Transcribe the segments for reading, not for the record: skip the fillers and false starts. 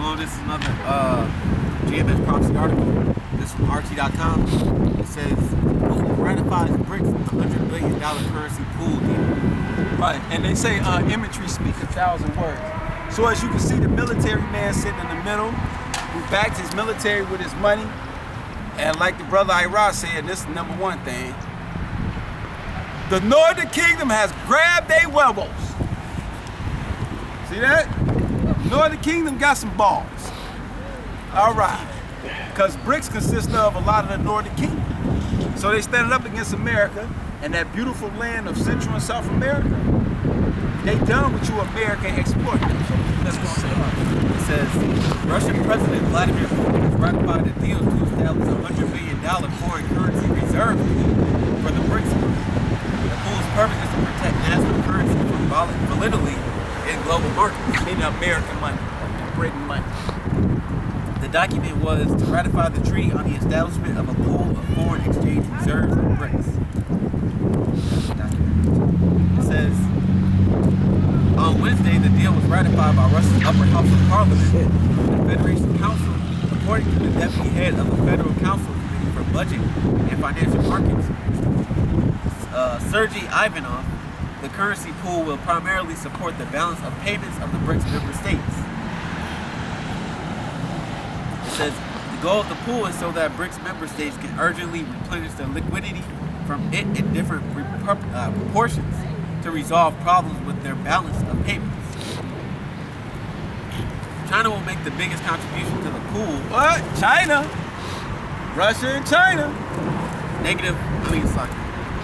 So this is another GMS Prophecy article. This is from RT.com. It says, Putin ratifies BRICS $100 billion currency pool deal. Right, and they say imagery speak 1,000 words. So as you can see, the military man sitting in the middle, who backed his military with his money. And like the brother Ira said, this is the number one thing. The Northern Kingdom has grabbed their webbles. See that? Northern Kingdom got some balls. All right. Because BRICS consists of a lot of the Northern Kingdom. So they stand up against America and that beautiful land of Central and South America. They done with you American exploiters. So let's go on. It says, Russian President Vladimir Putin has ratified a deal to establish a $100 billion foreign currency reserve pool for the BRICS group. The pool's purpose is to protect national currency from volatility in global markets. In American money, Britain money. The document was to ratify the treaty on the establishment of a pool of foreign exchange reserves of BRICS. It says, on Wednesday, the deal was ratified by Russia's upper house of parliament, the Federation Council, according to the deputy head of the Federal Council Committee for Budget and Financial Markets, Sergei Ivanov. The currency pool will primarily support the balance of payments of the BRICS member states. It says, the goal of the pool is so that BRICS member states can urgently replenish their liquidity from it in different proportions to resolve problems with their balance of payments. China will make the biggest contribution to the pool. What? China? Russia and China? It's like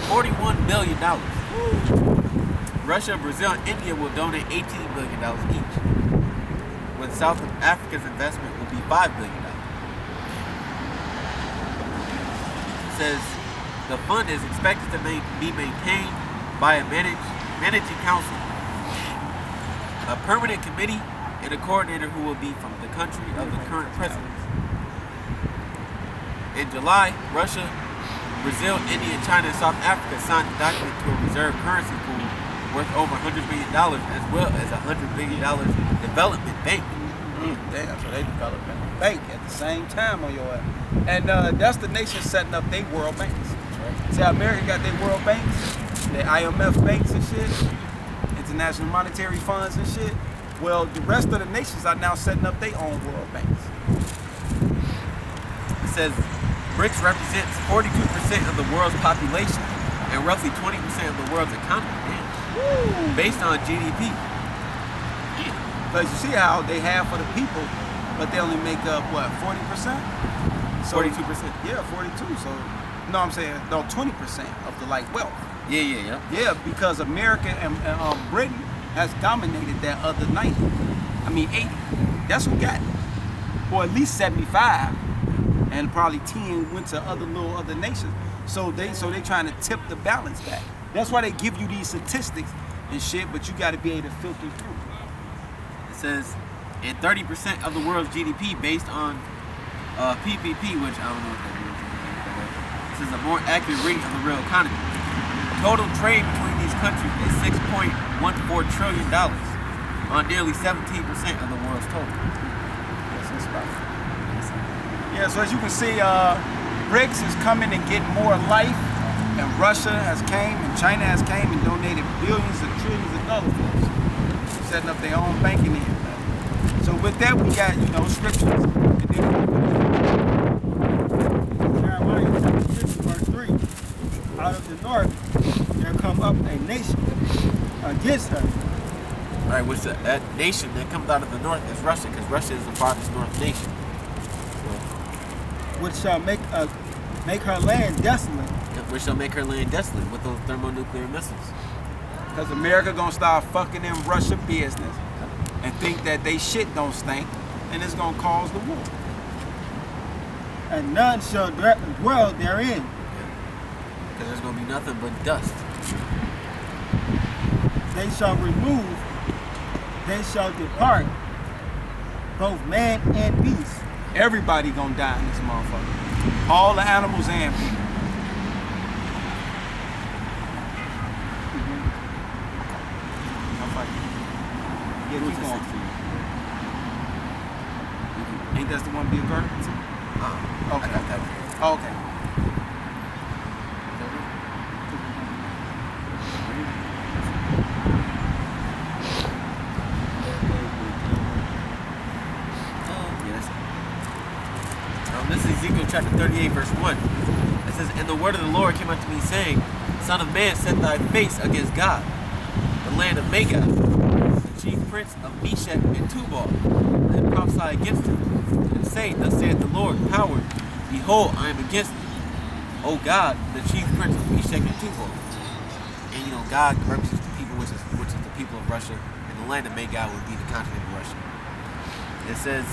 $41 billion. Russia, Brazil, and India will donate $18 billion each, with South Africa's investment will be $5 billion. It says the fund is expected to be maintained by a managing council, a permanent committee, and a coordinator who will be from the country of the current president. In July, Russia, Brazil, India, China, and South Africa signed a document to a reserve currency pool worth over $100 billion, as well as a $100 billion development bank. Damn, so they developed a bank at the same time on your ass. And that's the nation setting up their world banks. Right. See how America got their world banks, their IMF banks and shit, international monetary funds and shit. Well, the rest of the nations are now setting up their own world banks. It says BRICS represents 42% of the world's population and roughly 20% of the world's economy, based on GDP. Because you see how they have for the people, but they only make up, what, 40%? So, 42%. Yeah, 42. So, no, I'm saying, no, 20% of the, like, wealth. Yeah. Yeah, because America and Britain has dominated that other 90. 80. That's who got it. Or at least 75. And probably 10 went to other nations. So they trying to tip the balance back. That's why they give you these statistics and shit, but you got to be able to filter through. It says, and 30% of the world's GDP based on PPP, which I don't know what that means. This is a more accurate reading of the real economy. Total trade between these countries is $6.14 trillion on nearly 17% of the world's total. Yeah, so as you can see, BRICS is coming and getting more life, and Russia has came, and China has came and donated billions and trillions of dollars for us, setting up their own banking in. So with that, we got, scriptures. And then Jeremiah chapter 6, verse 3. Out of the north, there come up a nation against her. All right, which that nation that comes out of the north is Russia, because Russia is the farthest north nation. Which shall make her land desolate. Which shall make her land desolate with those thermonuclear missiles. Because America gonna start fucking in Russia business and think that they shit don't stink, and it's gonna cause the war. And none shall dwell therein. Because there's gonna be nothing but dust. They shall remove, they shall depart, both man and beast. Everybody gonna die in this motherfucker. All the animals and people. Yeah, keep going. think that's the one Bill Gates? I Okay. got that. Oh, okay. This is Ezekiel chapter 38, verse 1. It says, "And the word of the Lord came unto me, saying, Son of man, set thy face against God, the land of Magog, the chief prince of Meshach and Tubal, and prophesy against him, and say, Thus saith the Lord, power, behold, I am against thee, O God, the chief prince of Meshach and Tubal." And you know, God represents the people, which is the people of Russia, and the land of Magog would be the continent of Russia. It says,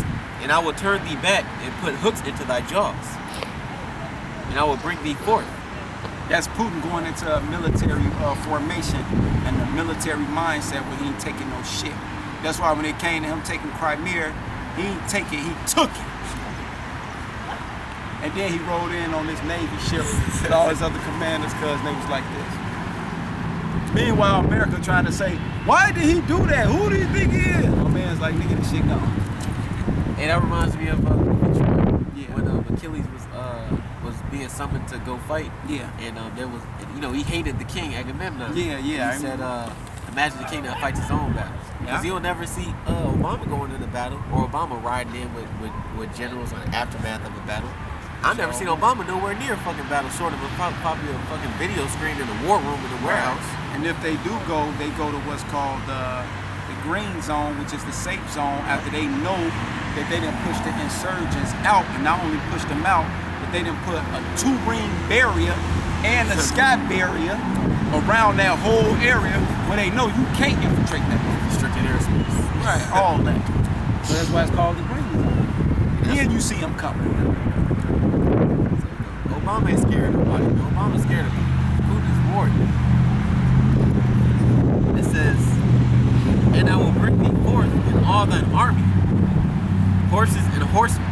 "And I will turn thee back and put hooks into thy jaws, and I will bring thee forth." That's Putin going into a military formation and a military mindset where he ain't taking no shit. That's why when it came to him taking Crimea, he ain't take it, he took it. And then he rode in on this Navy ship with all his other commanders because they was like this. Meanwhile, America trying to say, why did he do that? Who do you think he is? My man's like, nigga, this shit gone. And that reminds me of Yeah. when Achilles was being summoned to go fight. Yeah. And there was, you know, he hated the king Agamemnon. Yeah, yeah, He said, imagine the king that fights his own battles. Because Yeah. you'll never see Obama going into battle or Obama riding in with generals on the aftermath of a battle. I've never seen Obama nowhere near a fucking battle, short of probably a fucking video screen in the war room in the warehouse. And if they do go, they go to what's called the green zone, which is the safe zone, after they know that they didn't push the insurgents out, and not only push them out, but they didn't put a 2-ring barrier and a sky barrier around that whole area where they know you can't infiltrate that. Restricted airspace. Right, all that. So that's why it's called the green zone. Then you see them coming. Obama ain't scared of nobody. Obama's scared of Putin's war. It says, "And I will bring thee forth in all thine army, horses and horsemen,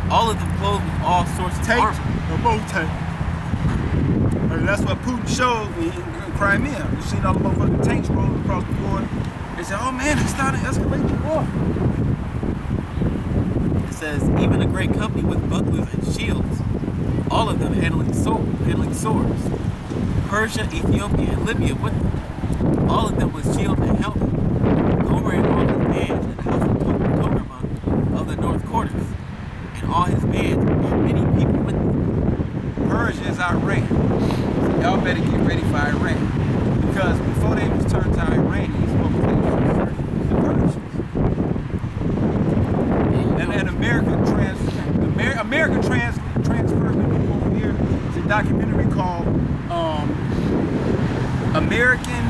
all of them clothed with all sorts of armor." And that's what Putin showed in Crimea. You seen all the motherfucking tanks rolling across the border. They said, oh man, it's starting to escalate the war. It says, "Even a great company with bucklers and shields, all of them handling swords. Persia, Ethiopia, and Libya with them, all of them with shield and helmet. Gomer and all his bands, and the house of Togarmah of the north quarters, and all his bands, and many people with them." Persia is Iran. So y'all better get ready for Iran. Because before they was turned to Iranians, what was they? The Persians. And America transferred them over here. It's a documentary called American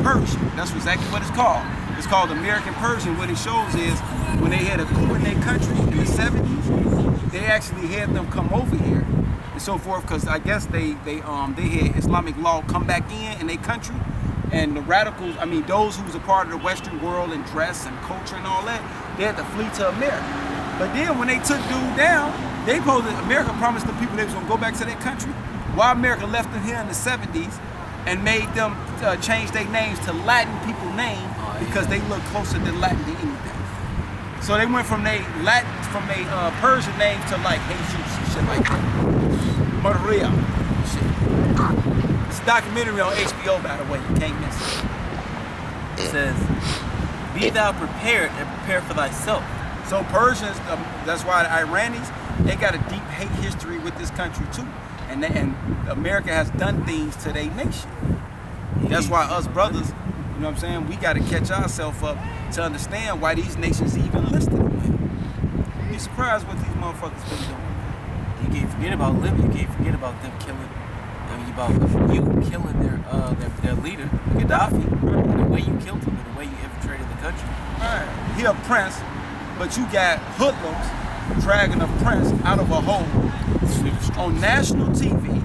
Persian. That's exactly what it's called. It's called American Persian. What it shows is when they had a coup in their country in the 70s, they actually had them come over here and so forth, because I guess they had Islamic law come back in their country, and the radicals, I mean those who was a part of the Western world and dress and culture and all that, they had to flee to America. But then when they took dude down, America promised the people they was gonna go back to their country. While America left them here in the 70s and made them change their names to Latin people name because they look closer to Latin than anything. So they went from Persian names to like Jesus and shit like that. Maria. Shit. It's a documentary on HBO, by the way. You can't miss it. It says, "Be thou prepared and prepare for thyself." So Persians, that's why the Iranis, they got a deep hate history with this country too. And America has done things to their nation. That's why us brothers, you know what I'm saying, we got to catch ourselves up to understand why these nations even listed them. Be surprised what these motherfuckers been doing. You can't forget about Libya. You can't forget about them killing. I mean, about you killing their leader, Gaddafi. And the way you killed him, and the way you infiltrated the country. Right. He a prince, but you got hoodlums dragging a prince out of a hole on national TV,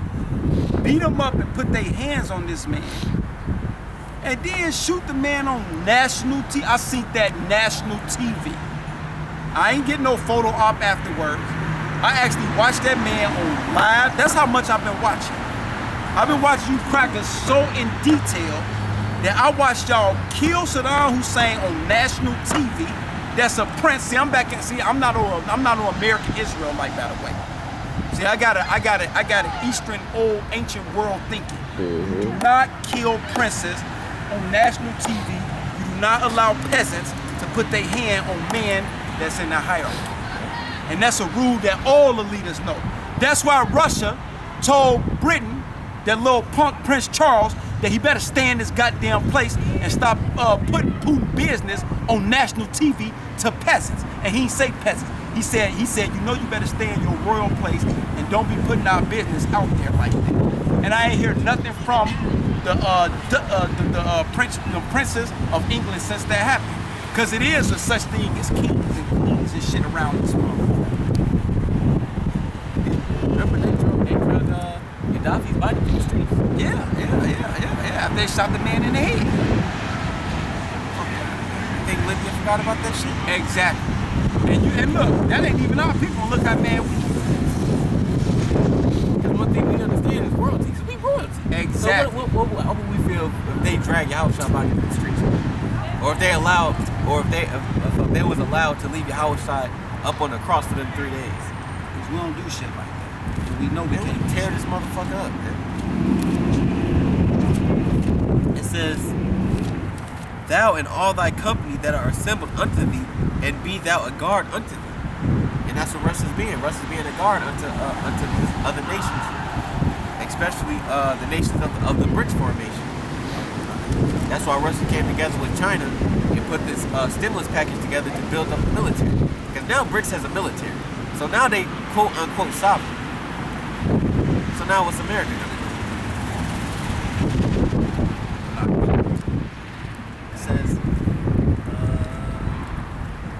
beat him up and put their hands on this man, and then shoot the man on national TV. I seen that national TV. I ain't getting no photo op afterwards. I actually watched that man on live. That's how much I've been watching. I've been watching you crackers so in detail that I watched y'all kill Saddam Hussein on national TV that's a prince. See, I'm back. See, I'm not no American Israelite, by the way. See, I got an Eastern old ancient world thinking. You do not kill princes on national TV. You do not allow peasants to put their hand on men that's in the hierarchy. And that's a rule that all the leaders know. That's why Russia told Britain, that little punk Prince Charles, that he better stay in his goddamn place and stop putting Putin business on national TV to peasants. And he ain't say peasants. He said, you know, you better stay in your royal place and don't be putting our business out there like that. And I ain't heard nothing from the princes of England since that happened. Because it is a such thing as kings and queens and shit around this world. Remember they drug Gaddafi's body to the streets? Yeah. They shot the man in the head. You think Libya forgot about that shit? Exactly. And look, that ain't even our people. Look how mad we are. Because one thing we understand is royalty, because we royalty. Exactly. So how would we feel if they drag Yahushua body to the streets? Or if they allowed, or if they was allowed to leave Yahushua up on the cross for them 3 days? Because we don't do shit like that. We know we can't tear this motherfucker up, man. It says, thou and all thy company that are assembled unto thee, and be thou a guard unto thee. And that's what Russia's being. Russia's being a guard unto other nations, especially the nations of the BRICS formation. That's why Russia came together with China and put this stimulus package together to build up the military. Because now BRICS has a military. So now they quote unquote sovereign. So now what's America gonna do?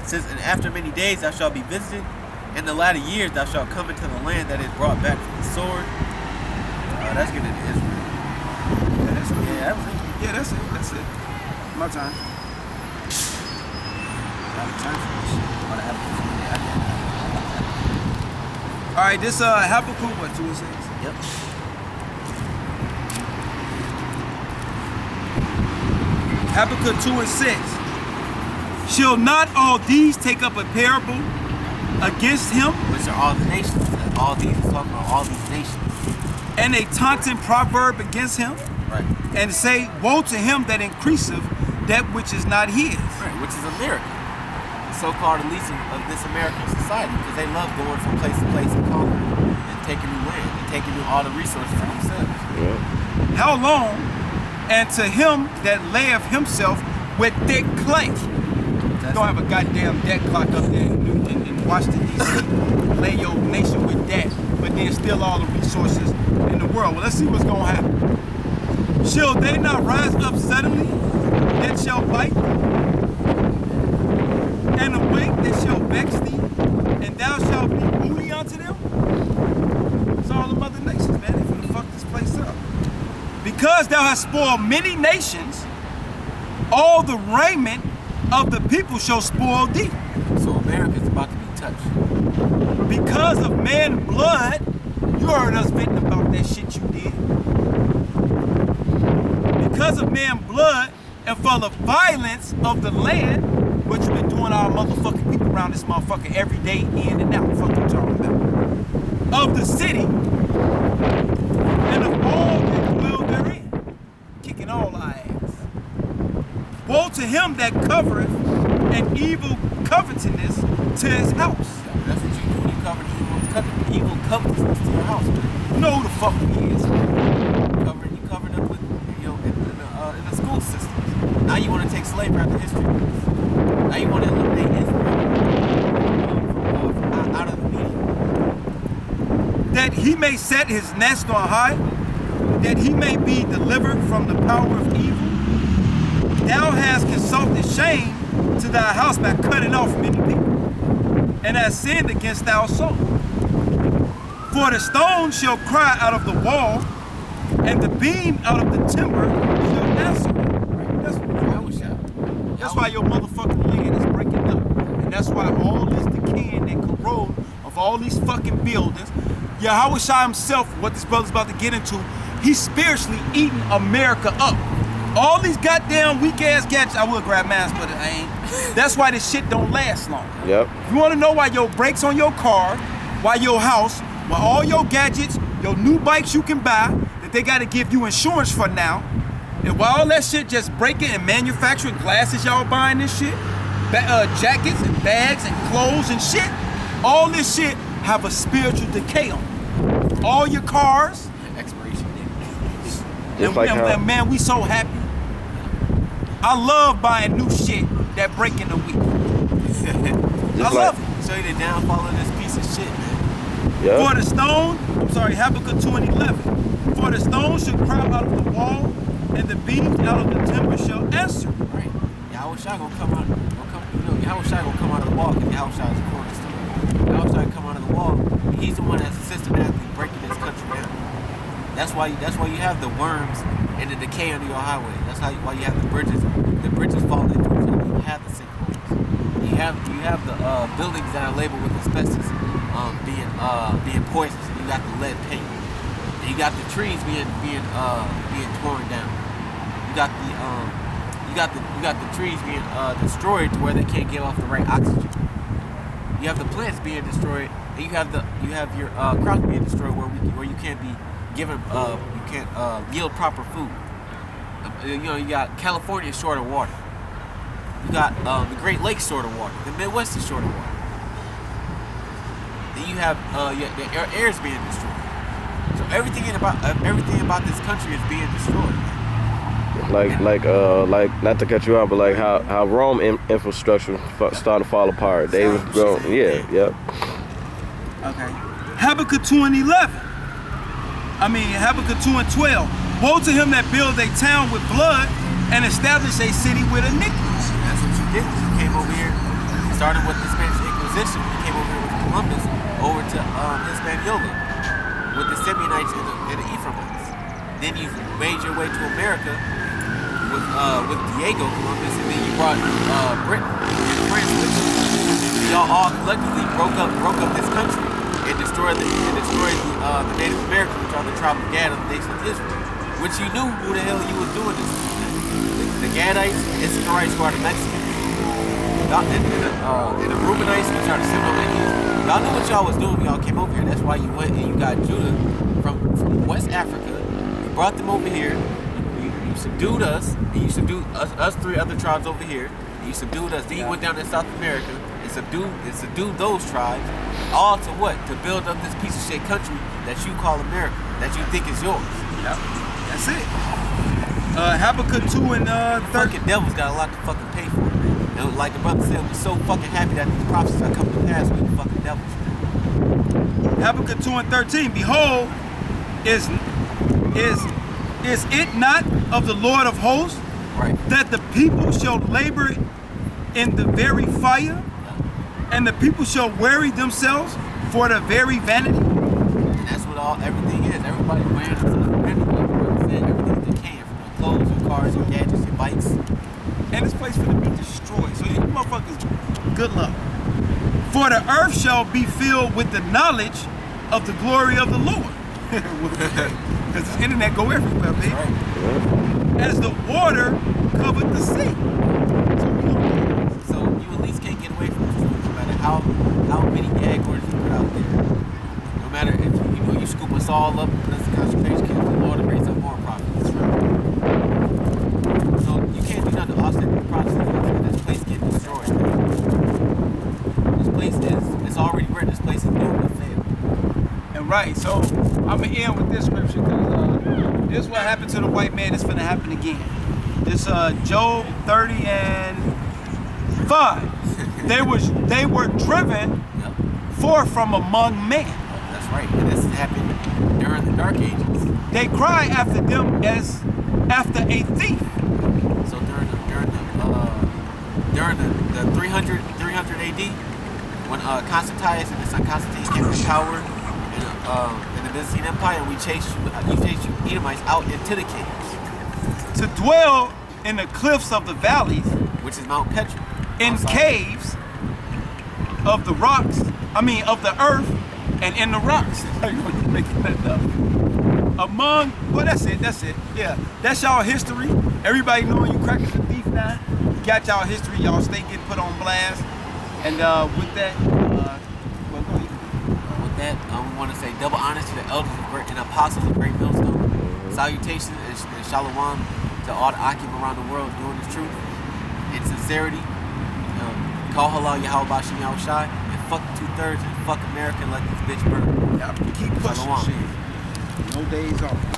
It says, and after many days thou shalt be visited, in the latter years thou shalt come into the land that is brought back from the sword. That's getting into Israel. That's it. My time. All right, this Habakkuk, what, 2 and 6? Yep. Habakkuk 2 and 6. Shall not all these take up a parable against him? Which are all the nations. All these is talking about all these nations. And a taunting proverb against him? Right. And say, woe to him that increaseth that which is not his. Right, which is America. The so-called elite of this American society, because they love going from place to place and conquering and taking new land and taking all the resources for themselves. Yeah. How long? And to him that layeth himself with thick clay. You don't have a goddamn debt clock up there in Washington, D.C. Lay your nation with debt, but then steal all the resources in the world. Well, let's see what's going to happen. Shall they not rise up suddenly that shall bite? And awake that shall vex thee? And thou shalt be booty unto them? It's all the other nations, man. They finna fuck this place up. Because thou hast spoiled many nations, all the raiment of the people shall spoil thee. So America's about to be touched. Because of man's blood, you heard us venting about that shit you did. Because of man's blood and for the violence of the land, what you been doing our motherfucking people around this motherfucker every day, in and out, fuck you talking about. Of the city, and of all that dwell therein, kicking all our ass. Woe to him that covereth an evil covetousness to his house. That's what you do when you cover evil covetousness to your house, man. You know who the fuck he is. You covered up with, in the school system. Now you want to take slavery out of history. Now you want to eliminate Israel out of the media. That he may set his nest on high, that he may be delivered from the power of evil. Thou hast consulted shame to thy house by cutting off many people, and hast sinned against thy soul. For the stone shall cry out of the wall, and the beam out of the timber shall answer. That's why your motherfucking land is breaking up. And that's why all this decaying and corrode of all these fucking buildings, Yahushua himself, what this brother's about to get into, he's spiritually eating America up. All these goddamn weak ass gadgets. I would grab masks, but I ain't. That's why this shit don't last long. Yep. You want to know why your brakes on your car, why your house, why all your gadgets, your new bikes you can buy that they got to give you insurance for now, and why all that shit just breaking and manufacturing glasses y'all buying this shit, jackets and bags and clothes and shit. All this shit have a spiritual decay on it. All your cars. Expiration date. And man, we so happy. I love buying new shit that break in a week. I love it. Show you the downfall of this piece of shit, man. Yep. For the stone, Habakkuk 2:11. For the stone should cry out of the wall, and the beams out of the timber shall answer. Right. Yahushua gonna come out. Yahushua gonna come out of the wall because Yahushua is the cornerstone. Yahushua come out of the wall. He's the one that's systematically breaking this country down. That's why you have the worms and the decay under your highway. That's why you have the bridges. The bridges falling into each other. You have the sinkholes. You have the buildings that are labeled with asbestos being poisonous. You got the lead paint. And you got the trees being torn down. You got the trees being destroyed to where they can't give off the right oxygen. You have the plants being destroyed, and you have your crops being destroyed where you can't be given you can't yield proper food. You got California short of water. You got the Great Lakes short of water. The Midwest is short of water. Then you have the air is being destroyed. So everything about this country is being destroyed. Like not to cut you out, but like how Rome infrastructure started to fall apart. They was growing, yeah. Okay. Habakkuk 2:11. Habakkuk 2:12. Woe to him that build a town with blood and establish a city with iniquities. That's what you did. You came over here, started with the Spanish Inquisition. You came over here with Columbus, over to Hispaniola, with the Simeonites and the Ephraimites. Then you made your way to America with Diego Columbus, and then you brought Britain and France with you. Y'all all collectively broke up this country and destroyed the Native Americans, which are the tribe of Gad of the nation of Israel. Which you knew who the hell you was doing this to. The Gadites, Issacharites, who are the Mexicans, and the Reubenites, which are the Simeonites. Y'all knew what y'all was doing when y'all came over here. That's why you went and you got Judah from West Africa. You brought them over here. You subdued us, and you subdued us three other tribes over here. You subdued us. Then you went down to South America and subdued those tribes. All to what? To build up this piece of shit country that you call America, that you think is yours. Yep. That's it. Habakkuk 2:13. Fucking devils got a lot to fucking pay for, man. And like the brother said, we're so fucking happy that these prophecies are coming to pass with the fucking devils. Habakkuk 2:13. Behold, is it not of the Lord of hosts, right, that the people shall labor in the very fire, and the people shall weary themselves for the very vanity? And that's what everything is. Everybody wearing themselves for vanity. Everything's decaying, from your clothes, your cars, your gadgets, your bikes. And this place finna be destroyed. So you motherfuckers, good luck. For the earth shall be filled with the knowledge of the glory of the Lord. Because the internet go everywhere, baby. Right. As the water covered the sea. So you at least can't get away from this, no matter how many gag orders you put out there. No matter if you scoop us all up and put us in concentration camps, the Lord will raise up more prophets. So you can't do nothing to offset the prophecies. This place getting destroyed. This place it's already written. This place is doomed to fail. And right, so I'm gonna end with this scripture because this is what happened to the white man. It's gonna happen again. This Job 30:5. They were driven forth from among men. That's right. And this happened during the Dark Ages. They cry after them as after a thief. So during the 300 AD, when Constantine and his son Constantine came to power in the Byzantine Empire, and you chased you Edomites out into the caves. To dwell in the cliffs of the valleys, which is Mount Petra. In caves of the rocks, of the earth, and in the rocks. Are you making that up? Among, well, that's it. Yeah, that's y'all history. Everybody knowing you crackers a thief now. You got y'all history. Y'all stay getting put on blast. And with that, well, go ahead. With that, we want to say double honors to the elders and apostles of Great Millstone. Salutations and shalom to all the Akim around the world doing the truth in sincerity. Call halal Yahweh Bashim Yahushai and fuck 2/3 and fuck America and let this bitch burn. Yeah, keep pushing Shalom. shit. No days off.